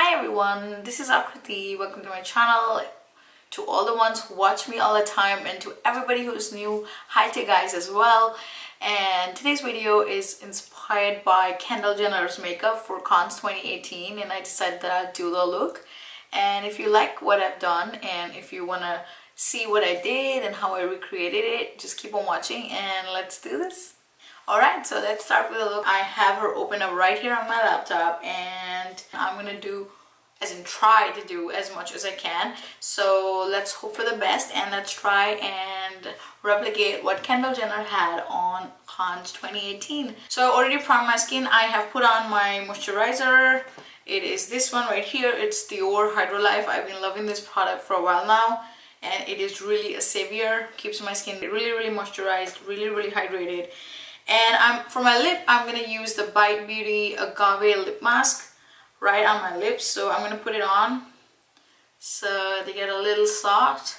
Hi everyone, this is Aakritie. Welcome to my channel. To all the ones who watch me all the time and to everybody who's new, hi to you guys as well. And today's video is inspired by Kendall Jenner's makeup for Cons 2018, and I decided that I'll do the look. And if you like what I've done and if you want to see what I did and how I recreated it, just keep on watching and let's do this. Alright, so let's start with a look. I have her open up right here on my laptop and I'm gonna try to do as much as I can. So let's hope for the best and let's try and replicate what Kendall Jenner had on Cons 2018. So I already primed my skin. I have put on my moisturizer. It is this one right here. It's Dior Hydro Life. I've been loving this product for a while now and it is really a savior. Keeps my skin really moisturized, really hydrated. And for my lip, I'm going to use the Bite Beauty Agave Lip Mask right on my lips. So I'm going to put it on so they get a little soft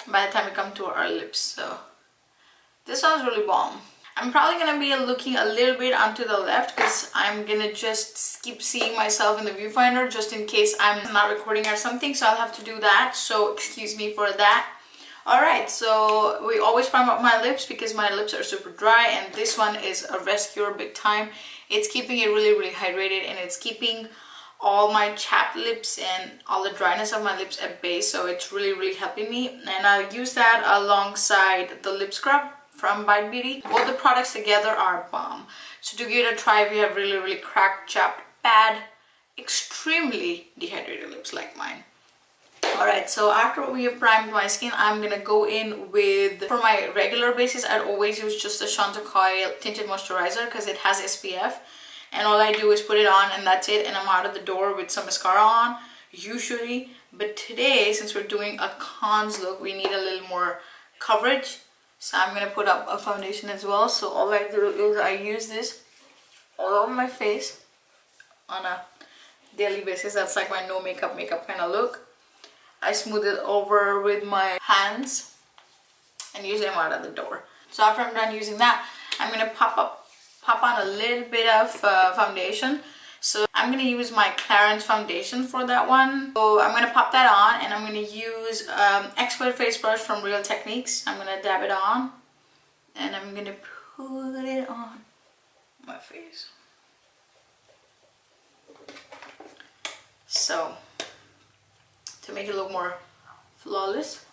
by the time we come to our lips. So this one's really bomb. I'm probably going to be looking a little bit onto the left because I'm going to just keep seeing myself in the viewfinder just in case I'm not recording or something. So I'll have to do that. So excuse me for that. Alright, so we always prime up my lips because my lips are super dry, and this one is a rescuer big time. It's keeping it really hydrated and it's keeping all my chapped lips and all the dryness of my lips at bay, so it's really helping me. And I'll use that alongside the lip scrub from Bite Beauty. Both the products together are bomb. So to give it a try if you have really cracked, chapped, bad, extremely dehydrated lips like mine. Alright, so after we have primed my skin, I'm gonna go in with, for my regular basis, I'd always use just the Chantecaille tinted moisturizer because it has SPF, and all I do is put it on and that's it, and I'm out of the door with some mascara on usually. But today, since we're doing a cons look, we need a little more coverage, so I'm gonna put up a foundation as well. So all I do is I use this all over my face on a daily basis. That's like my no makeup kind of look. I smooth it over with my hands and usually I'm out of the door. So after I'm done using that, I'm going to pop on a little bit of foundation. So I'm going to use my Clarins foundation for that one. So I'm going to pop that on and I'm going to use Expert Face Brush from Real Techniques. I'm going to dab it on and I'm going to put it on my face. So to make it look more flawless.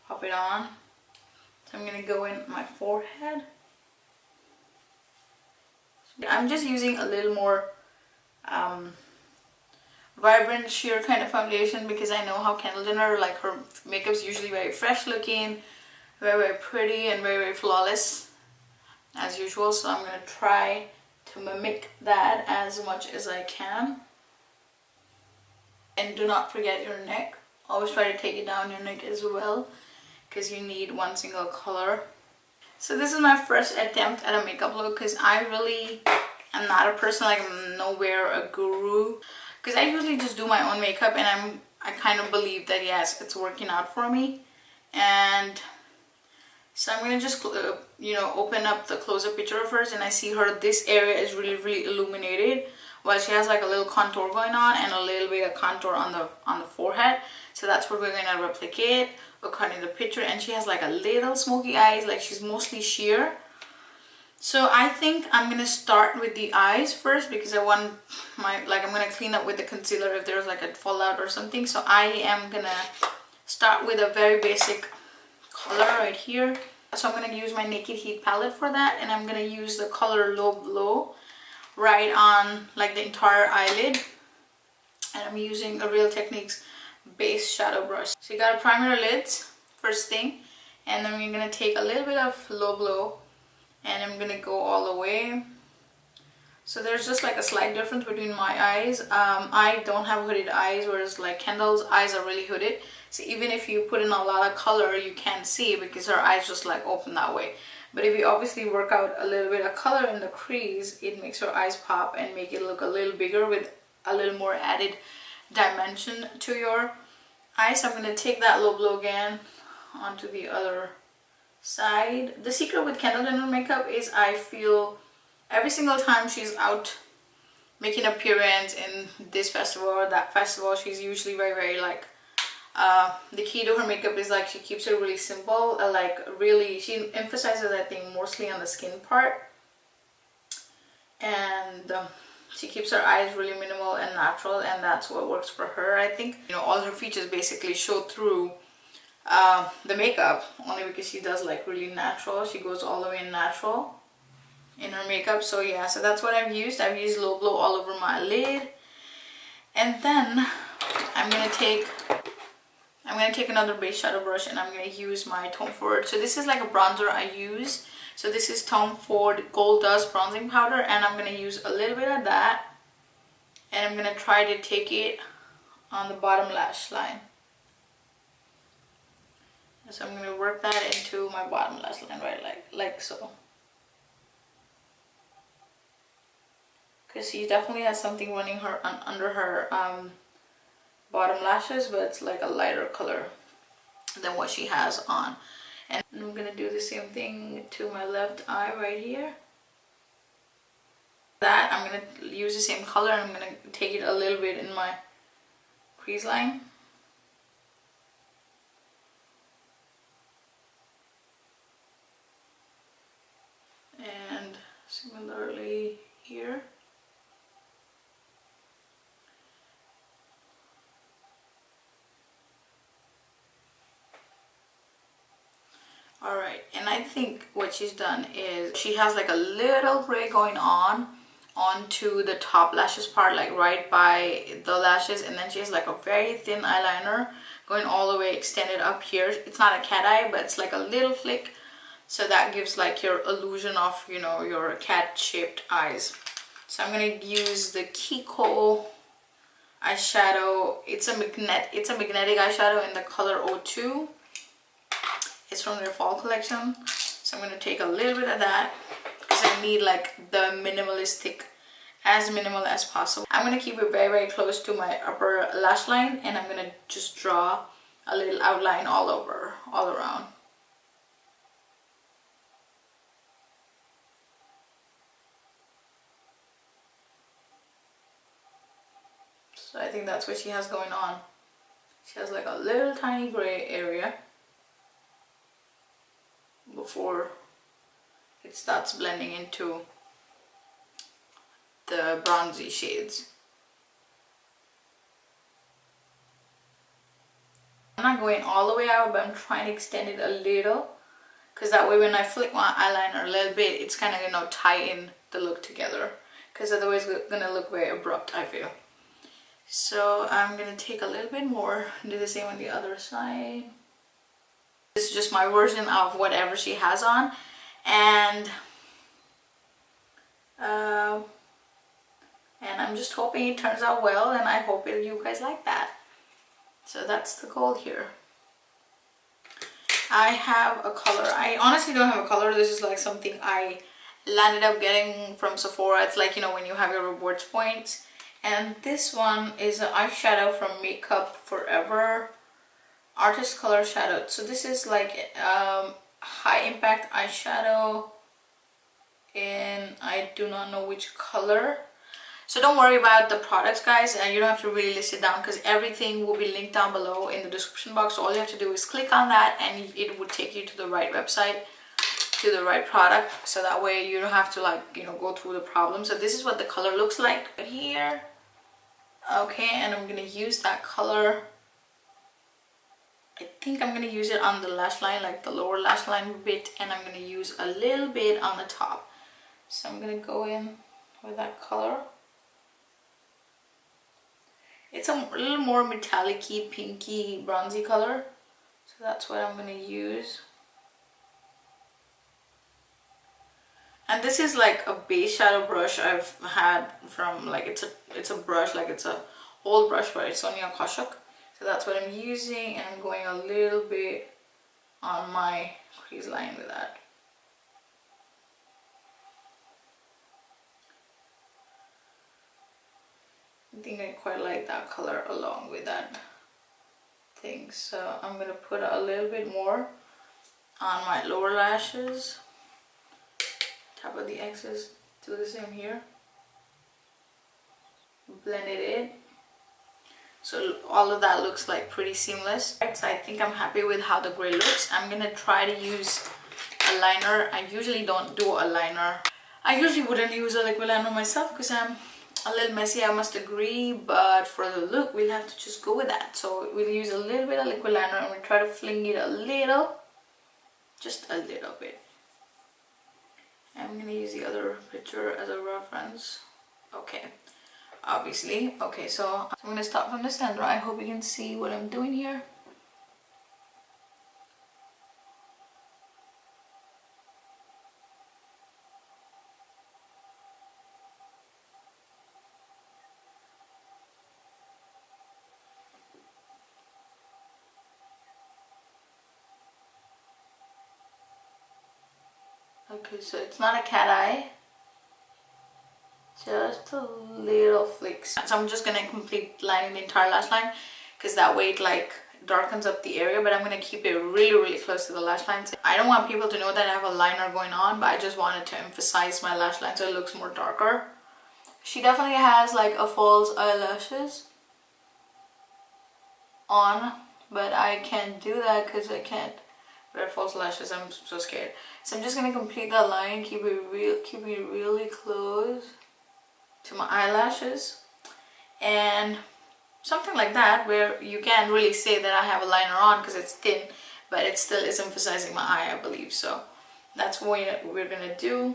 Pop it on. So I'm going to go in my forehead. I'm just using a little more vibrant sheer kind of foundation because I know how Kendall Jenner, like her makeup's usually very fresh looking, very pretty and very flawless as usual. So I'm going to try to mimic that as much as I can. And do not forget your neck. Always try to take it down your neck as well because you need one single color. So this is my first attempt at a makeup look because I really am not a person, like I'm nowhere a guru, because I usually just do my own makeup and I kind of believe that yes, it's working out for me. And so I'm going to just, open up the close-up picture of hers and I see her, this area is really illuminated while she has like a little contour going on and a little bit of contour on the forehead. So that's what we're going to replicate according to the picture. And she has like a little smoky eyes, like she's mostly sheer. So I think I'm going to start with the eyes first because I want I'm going to clean up with the concealer if there's like a fallout or something. So I am going to start with a very basic color right here. So I'm going to use my Naked Heat palette for that, and I'm going to use the color Low Blow right on like the entire eyelid, and I'm using a Real Techniques base shadow brush. So you got to prime your lids first thing, and then we're going to take a little bit of Low Blow and I'm going to go all the way. So there's just like a slight difference between my eyes. I don't have hooded eyes, whereas like Kendall's eyes are really hooded. So even if you put in a lot of color, you can't see because her eyes just like open that way. But if you obviously work out a little bit of color in the crease, it makes her eyes pop and make it look a little bigger with a little more added dimension to your eyes. So I'm going to take that Low Blow again onto the other side. The secret with Kendel Jenner makeup is I feel every single time she's out making an appearance in this festival or that festival, she's usually very like the key to her makeup is like she keeps it really simple, like really she emphasizes, I think, mostly on the skin part, and she keeps her eyes really minimal and natural, and that's what works for her. I think, you know, all her features basically show through the makeup, only because she does like really natural. She goes all the way in natural in her makeup. So yeah, so that's what I've used. I've used Low Blow all over my lid, and then I'm gonna take another base shadow brush and I'm gonna use my Tom Ford. So this is like a bronzer I use. So this is Tom Ford Gold Dust Bronzing Powder, and I'm gonna use a little bit of that, and I'm gonna try to take it on the bottom lash line. So I'm gonna work that into my bottom lash line, right, like so. Because she definitely has something running her under her bottom lashes, but it's like a lighter color than what she has on. And I'm gonna do the same thing to my left eye right here. That I'm gonna use the same color, and I'm gonna take it a little bit in my crease line. And similarly here. Alright, and I think what she's done is she has like a little gray going on onto the top lashes part, like right by the lashes, and then she has like a very thin eyeliner going all the way extended up here. It's not a cat eye, but it's like a little flick, so that gives like your illusion of, you know, your cat shaped eyes. So I'm gonna use the KIKO eyeshadow. It's a magnetic eyeshadow in the color 02. It's from their fall collection. So I'm going to take a little bit of that because I need like the minimalistic, as minimal as possible. I'm going to keep it very close to my upper lash line, and I'm going to just draw a little outline all around. So I think that's what she has going on. She has like a little tiny gray area before it starts blending into the bronzy shades. I'm not going all the way out, but I'm trying to extend it a little, because that way when I flick my eyeliner a little bit, it's kind of, you know, tie in the look together, because otherwise it's gonna look very abrupt, I feel. So I'm gonna take a little bit more and do the same on the other side. This is just my version of whatever she has on, and I'm just hoping it turns out well, and I hope you guys like that. So that's the goal here. I have a color. I honestly don't have a color. This is like something I landed up getting from Sephora. It's like, you know, when you have your rewards points. And this one is an eyeshadow from Makeup Forever Artist Color Shadow. So this is like high impact eyeshadow in, I do not know which color. So don't worry about the products, guys, and you don't have to really list it down, because everything will be linked down below in the description box. So all you have to do is click on that, and it would take you to the right website, to the right product, so that way you don't have to, like, you know, go through the problem. So this is what the color looks like here. Okay, and I'm gonna use that color. I think I'm gonna use it on the lash line, like the lower lash line bit, and I'm gonna use a little bit on the top. So I'm gonna go in with that color. It's a little more metallic-y, pinky, bronzy color. So that's what I'm gonna use. And this is like a base shadow brush I've had from, like, it's a brush, like it's a old brush, but it's only a Koshuk. So that's what I'm using, and I'm going a little bit on my crease line with that. I think I quite like that color along with that thing. So I'm gonna put a little bit more on my lower lashes. Tap out the excess, do the same here. Blend it in. So all of that looks like pretty seamless. Right, so I think I'm happy with how the gray looks. I'm gonna try to use a liner. I usually don't do a liner. I usually wouldn't use a liquid liner myself because I'm a little messy, I must agree, but for the look we'll have to just go with that. So we'll use a little bit of liquid liner and we'll try to fling it a little, just a little bit. I'm gonna use the other picture as a reference. Okay, obviously. Okay, so I'm gonna start from the center. I hope you can see what I'm doing here. Okay, so it's not a cat eye, just a little flicks. So I'm just gonna complete lining the entire lash line because that way it like darkens up the area, but I'm gonna keep it really close to the lash line. So I don't want people to know that I have a liner going on, but I just wanted to emphasize my lash line so it looks more darker. She definitely has like a false eyelashes on, but I can't do that because I can't wear false lashes. I'm so scared. So I'm just gonna complete that line, keep it really close to my eyelashes, and something like that where you can't really say that I have a liner on because it's thin, but it still is emphasizing my eye, I believe. So that's what we're gonna do.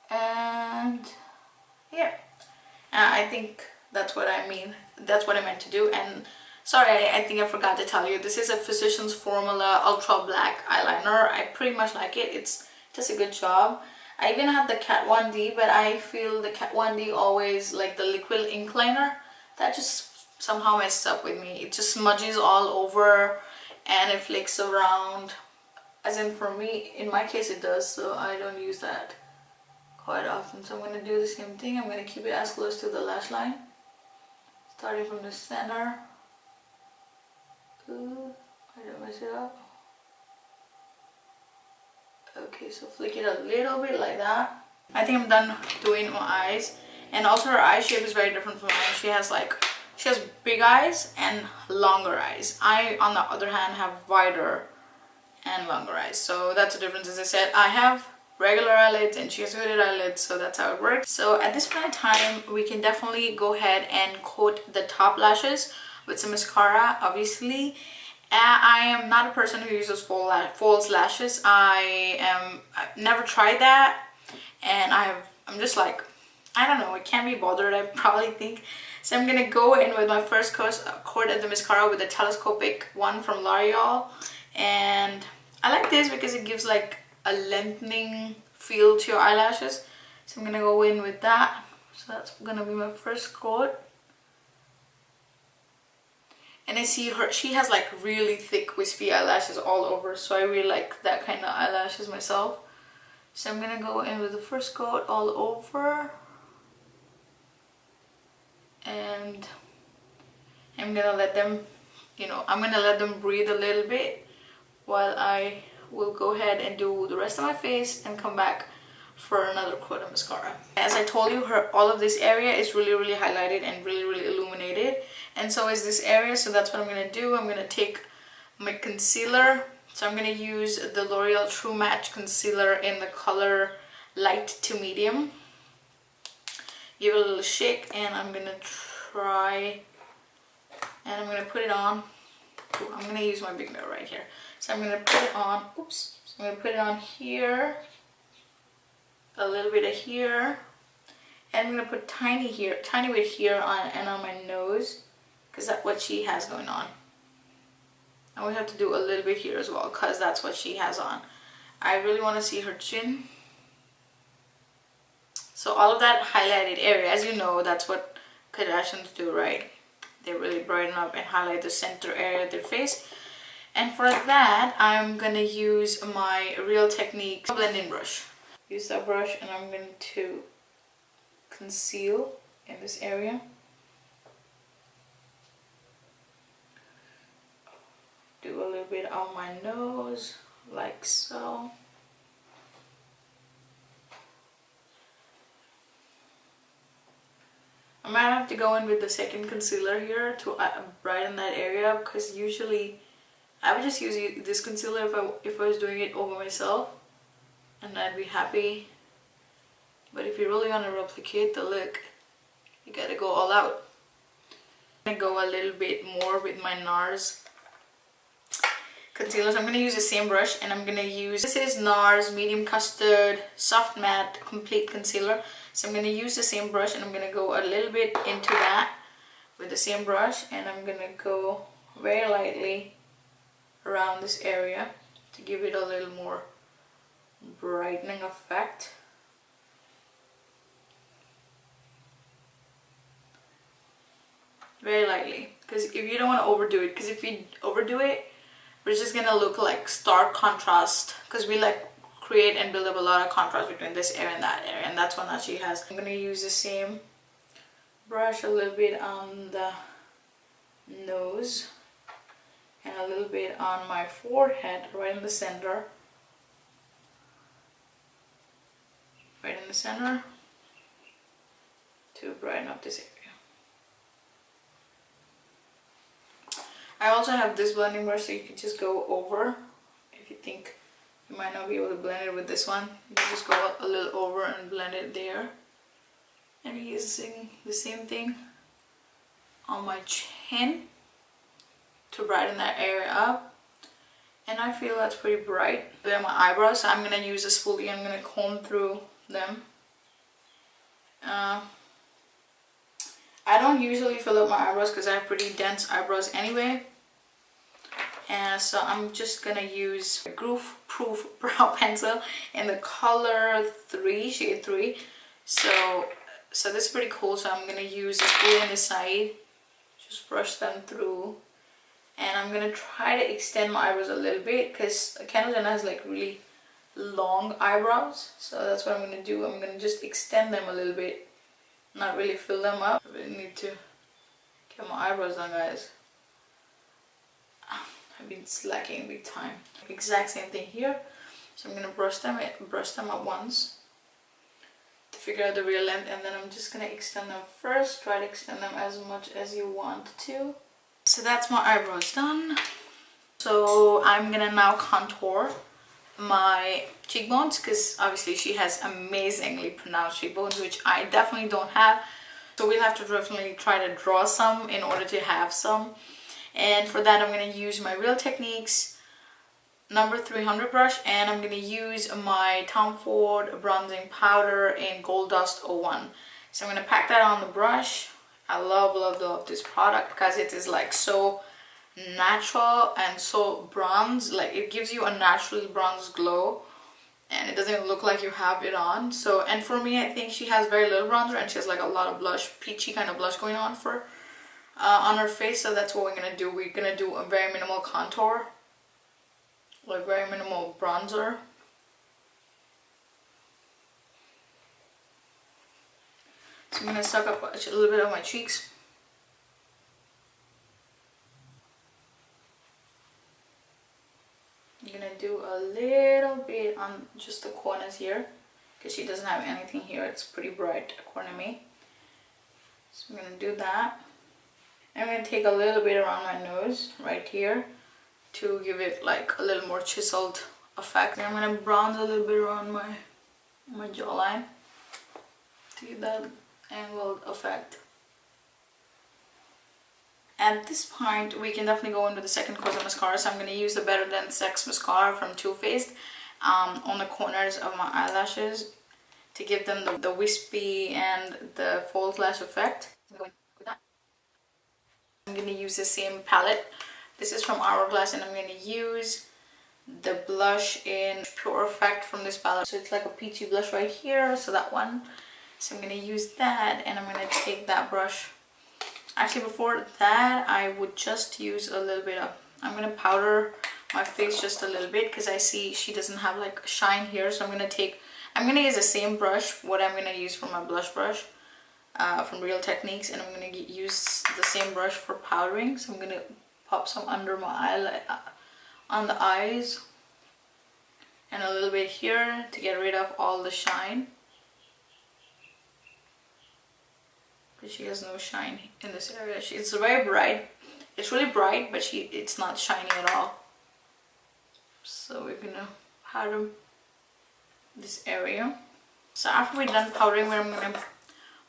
And yeah, I think that's what I mean. That's what I meant to do. And sorry, I think I forgot to tell you, this is a Physicians Formula Ultra Black eyeliner. I pretty much like it. It does a good job. I even have the Kat 1D, but I feel the Kat 1D always, like the liquid ink liner, that just somehow messes up with me. It just smudges all over and it flakes around. As in for me, in my case it does, so I don't use that quite often. So I'm going to do the same thing. I'm going to keep it as close to the lash line, starting from the center. Ooh, I don't mess it up. Okay, so flick it a little bit like that. I think I'm done doing my eyes. And also her eye shape is very different from mine. She has big eyes and longer eyes. I, on the other hand, have wider and longer eyes. So that's the difference. As I said, I have regular eyelids and she has hooded eyelids, so that's how it works. So at this point in time, we can definitely go ahead and coat the top lashes with some mascara, obviously. I am not a person who uses false lashes. I've never tried that, and I'm just like, I don't know, I can't be bothered, I probably think. So I'm gonna go in with my first coat of the mascara with the telescopic one from L'Oreal, and I like this because it gives like a lengthening feel to your eyelashes. So I'm gonna go in with that. So that's gonna be my first coat. And I see she has like really thick wispy eyelashes all over, so I really like that kind of eyelashes myself. So I'm gonna go in with the first coat all over, and I'm gonna let them, I'm gonna let them breathe a little bit while I will go ahead and do the rest of my face and come back for another coat of mascara. As I told you, all of this area is really highlighted and really illuminated, and so is this area. So that's what I'm gonna do. I'm gonna take my concealer. So I'm gonna use the L'Oreal True Match concealer in the color light to medium. Give it a little shake, and I'm gonna try, and I'm gonna put it on. Ooh, I'm gonna use my big mirror right here. So I'm gonna put it on. Oops. So I'm gonna put it on here, a little bit of here, and I'm gonna put tiny bit here on and on my nose, because that's what she has going on. And we have to do a little bit here as well, because that's what she has on. I really want to see her chin. So all of that highlighted area, as you know, that's what Kardashians do, right? They really brighten up and highlight the center area of their face. And for that, I'm gonna use my Real Techniques blending brush. Use that brush, and I'm going to conceal in this area. do a little bit on my nose, like so. I might have to go in with the second concealer here to brighten that area, because usually I would just use this concealer if I was doing it over myself, and I'd be happy. But if you really want to replicate the look, you gotta go all out. I'm gonna go a little bit more with my NARS concealer. So I'm gonna use the same brush, and I'm gonna use, this is NARS Medium Custard Soft Matte Complete Concealer. So I'm gonna use the same brush, and I'm gonna go a little bit into that with the same brush, and I'm gonna go very lightly around this area to give it a little more brightening effect. Very lightly, because if you don't want to overdo it, because if you overdo it, we're just gonna look like stark contrast, because we like create and build up a lot of contrast between this area and that area, and that's one that she has. I'm gonna use the same brush a little bit on the nose and a little bit on my forehead, right in the center. Right in the center to brighten up this area. I also have this blending brush, so you can just go over. If you think you might not be able to blend it with this one, you can just go a little over and blend it there. I'm using the same thing on my chin to brighten that area up. And I feel that's pretty bright. They're my eyebrows, so I'm going to use a spoolie. I'm going to comb through them. I don't usually fill up my eyebrows because I have pretty dense eyebrows anyway. And so I'm just gonna use a Groove Proof brow pencil in the color 3, shade 3. So this is pretty cool. So I'm gonna use a spool on the side, just brush them through, and I'm gonna try to extend my eyebrows a little bit because Kendel has like really long eyebrows. So that's what I'm gonna do. I'm gonna just extend them a little bit, not really fill them up. I really need to get my eyebrows done, guys. I've been slacking big time. Exact same thing here. So I'm gonna brush them up once to figure out the real length, and then I'm just gonna extend them first. Try to extend them as much as you want to. So that's my eyebrows done. So I'm gonna now contour my cheekbones, because obviously she has amazingly pronounced cheekbones, which I definitely don't have. So we'll have to definitely try to draw some in order to have some. And for that, I'm going to use my Real Techniques number 300 brush, and I'm going to use my Tom Ford bronzing powder in Gold Dust 01. So I'm going to pack that on the brush. I love this product because it is like so natural and so bronze. Like it gives you a naturally bronze glow, and it doesn't look like you have it on. So, and for me, I think she has very little bronzer, and she has like a lot of blush, peachy kind of blush going on for on her face. So that's what we're gonna do. We're gonna do a very minimal contour, like very minimal bronzer. So I'm gonna suck up a little bit of my cheeks. I'm gonna do a little bit on just the corners here, because she doesn't have anything here. It's pretty bright according to me. So I'm gonna do that. I'm going to take a little bit around my nose right here to give it like a little more chiseled effect. And I'm going to bronze a little bit around my jawline to give that angled effect. At this point, we can definitely go in with the second course of mascara. So I'm going to use the Better Than Sex mascara from Too Faced on the corners of my eyelashes to give them the wispy and the false lash effect. I'm going to use the same palette. This is from Hourglass, and I'm going to use the blush in Pure Effect from this palette. So it's like a peachy blush right here, so that one. So I'm going to use that, and I'm going to take that brush. Actually, before that, I would just use a little bit of, I'm going to powder my face just a little bit, because I see she doesn't have like a shine here. So I'm going to use the same brush, what I'm going to use for my blush brush. From Real Techniques, and I'm going to use the same brush for powdering. So I'm going to pop some under my eyelid, on the eyes, and a little bit here to get rid of all the shine. But she has no shine in this area. It's very bright. It's really bright, but it's not shiny at all. So we're gonna powder this area. So after we're done powdering, I'm gonna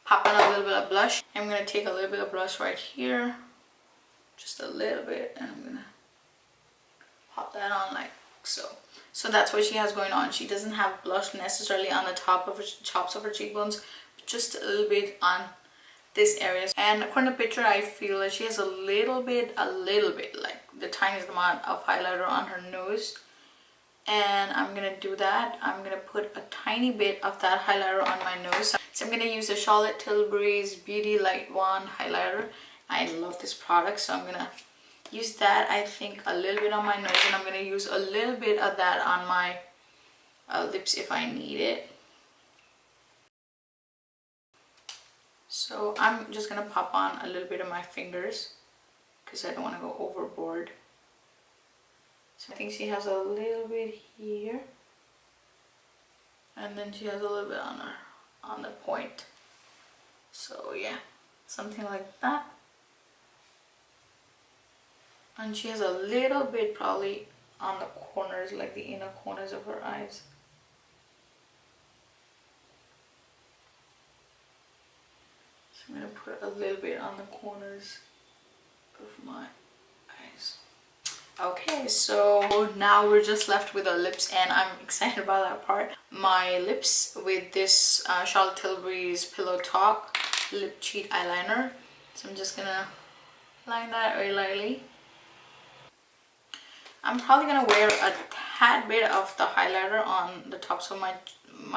pop on a little bit of blush. I'm gonna take a little bit of blush right here, just a little bit, and I'm gonna pop that on like so. So that's what she has going on. She doesn't have blush necessarily on the top of her tops of her cheekbones, just a little bit on this area. And according to the picture, I feel that she has a little bit, like the tiniest amount of highlighter on her nose. And I'm gonna do that. I'm gonna put a tiny bit of that highlighter on my nose. So I'm gonna use the Charlotte Tilbury's Beauty Light Wand highlighter. I love this product, so I'm gonna use that, I think, a little bit on my nose, and I'm gonna use a little bit of that on my lips if I need it. So I'm just gonna pop on a little bit of my fingers because I don't want to go overboard. So I think she has a little bit here, and then she has a little bit on the point. So yeah, something like that. And she has a little bit probably on the corners, like the inner corners of her eyes. So I'm gonna put a little bit on the corners of my eyes. Okay, so now we're just left with our lips, and I'm excited about that part. My lips with this Charlotte Tilbury's Pillow Talk Lip Cheat Eyeliner. So I'm just gonna line that very lightly. I'm probably gonna wear a tad bit of the highlighter on the tops of my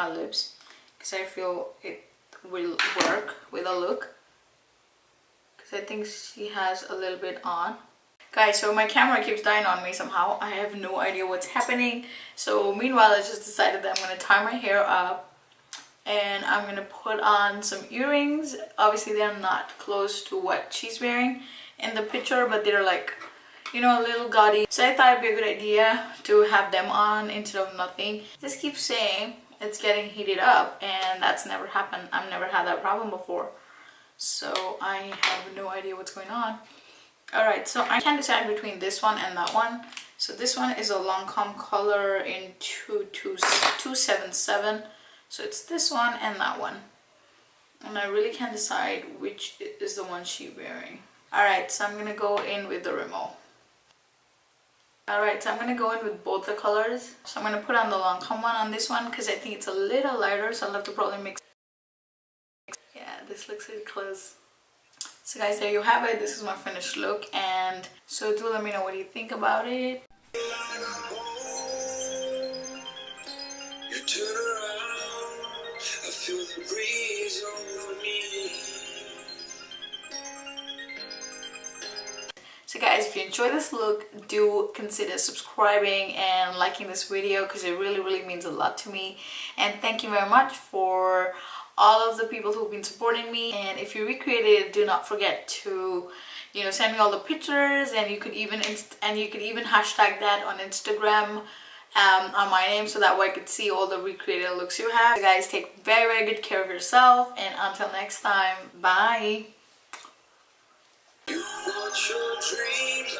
lips because I feel it will work with a look. Because I think she has a little bit on. Guys, so my camera keeps dying on me somehow. I have no idea what's happening. So meanwhile, I just decided that I'm going to tie my hair up. And I'm going to put on some earrings. Obviously, they're not close to what she's wearing in the picture. But they're like, you know, a little gaudy. So I thought it'd be a good idea to have them on instead of nothing. Just keep saying it's getting heated up. And that's never happened. I've never had that problem before. So I have no idea what's going on. Alright, so I can't decide between this one and that one. So this one is a Lancome color in 277. So it's this one and that one. And I really can't decide which is the one she's wearing. Alright, so I'm going to go in with the Rimmel. Alright, so I'm going to go in with both the colors. So I'm going to put on the Lancome one on this one because I think it's a little lighter. So I'll have to probably mix. Yeah, this looks really close. So guys, there you have it. This is my finished look, and so do let me know what you think about it. So guys, if you enjoy this look, do consider subscribing and liking this video because it really means a lot to me. And thank you very much for all of the people who've been supporting me. And if you recreated it, do not forget to, you know, send me all the pictures, and you could even hashtag that on Instagram on my name, so that way I could see all the recreated looks you have. So guys, take very good care of yourself, and until next time, bye. You want your dreams